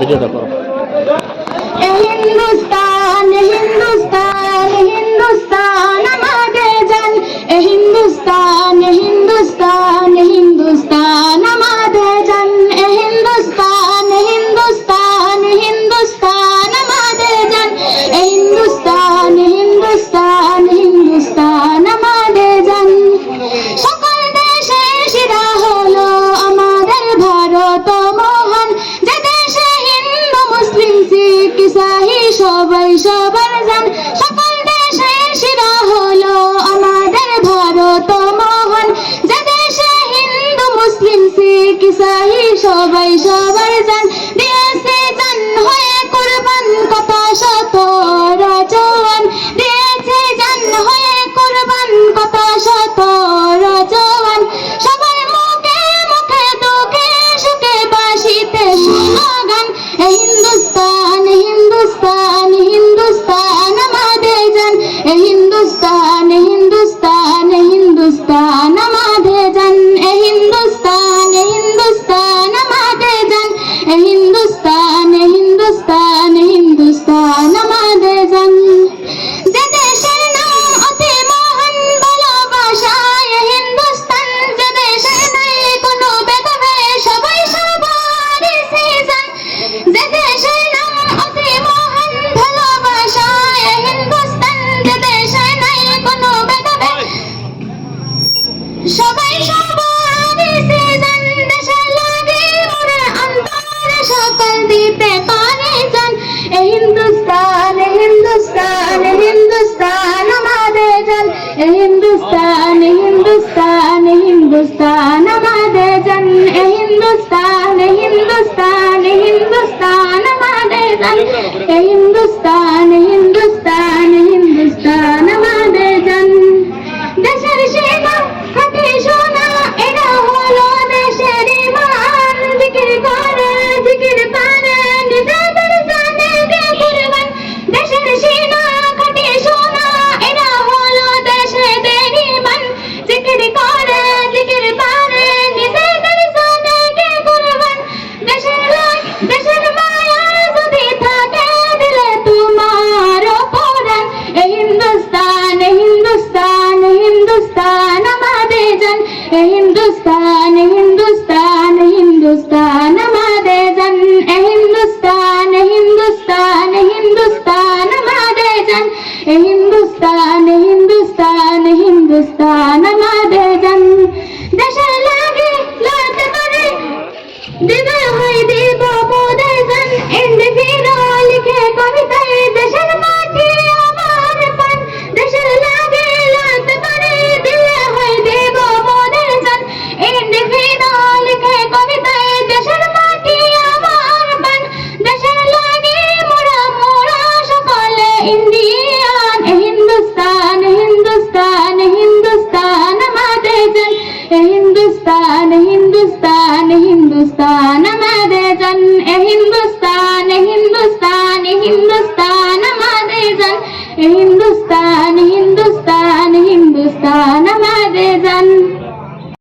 ভিডিওটা করো। হিন্দুস্তান হিন্দুস্তান হিন্দুস্তান আমাদের জান, হিন্দুস্তান হিন্দুস্তান হিন্দুস্তান আমাদের জান, হিন্দুস্তান হিন্দুস্তান হিন্দুস্তান আমাদের জান, হিন্দুস্তান হিন্দুস্তান হিন্দুস্তান আমাদের জান। সকল দেশের সেরা হলো আমাদের ভারত মহান, যে দেশে হিন্দু মুসলিম শিখ ইসাই সবাই সবার জান। সকল দেশের সেরা হলো আমাদের ভারত মহান, যে দেশে হিন্দু মুসলিম শিখ ইসাই সবাই সবার জান। দিয়েছে জান হয়ে কুরবান কত শত রাজওয়ান, দিয়েছে জান হয়ে কুরবান কত শত রাজওয়ান। সবার মুখে মুখে দুঃখে সুখে বাসিতে গান, হিন্দুস্তান হিন্দুস্তান হিন্দুস্তান আমাদের জান, হিন্দুস্তান হিন্দুস্তান হিন্দুস্তান আমাদের জান, হিন্দুস্তান হিন্দুস্তান আমাদের জান, হিন্দুস্তান হিন্দুস্তান হিন্দুস্তান আমাদের জান। যে দেশের নাম অতি মহান ভালোবাসায় হিন্দুস্তান, যে দেশে নাই কোনো ভেদাভেদ সবাই সবারই জান। যে দেশের নাম অতি মহান ভালোবাসায় হিন্দুস্তান, যে দেশে নাই কোনো ভেদাভেদ সবাই সবারই জান। দেশে লাগে ওরে অন্তর সকল দিতে পারে জান, হিন্দুস্তান হিন্দুস্তান হিন্দুস্তান আমাদের জান, হিন্দুস্তান হিন্দুস্তান হিন্দুস্তান আমাদের জান, হিন্দুস্তান হিন্দুস্তান হিন্দুস্তান আমাদের জান, হিন্দুস্তান হিন্দুস্তান হিন্দুস্তান আমাদের জান। দেশের সেবা খাঁটি সোনা এরা হলো দেশের ইমান, জিকির করে জিকির পারে নিজেদের জানে কে কুরবান। দেশের সেনা খাঁটি সোনা এরা হলো দেশের ইমান, জিকির করে জিকির পারে নিজেদের জানে কে কুরবান। দেশের মায়া যদি থাকে দিলে তোমার পরাণ, হিন্দুস্তান হিন্দুস্তান হিন্দুস্তান আমাদের জান, হিন্দুস্তান হিন্দুস্তান হিন্দুস্তান আমাদের জান, হিন্দুস্তান হিন্দুস্তান হিন্দুস্তান আমাদের জান, হিন্দুস্তান হিন্দুস্তান হিন্দুস্তান আমাদের জান। দেশের লাগে লড়তে পারে দিবে হয় দিব মোদের জান, এন্ডে ফিরো লিখে কবিতায় দেশের মাটি আমার পান। দেশের লাগে লড়তে পারে দিলে হয় দিব মোদের জান, এন্ডে ফিরো লিখে কবিতায় দেশের মাটি আমার পান। দেশের লাগে মোরা মোরা সকলে ইন্ডিয়ান, হিন্দুস্তান হিন্দুস্তান হিন্দুস্তান আমাদের জান, হিন্দুস্তান হিন্দুস্তান হিন্দুস্তান আমাদের জান, হিন্দুস্তান হিন্দুস্তান হিন্দুস্তান আমাদের জান, হিন্দুস্তান হিন্দুস্তান হিন্দুস্তান।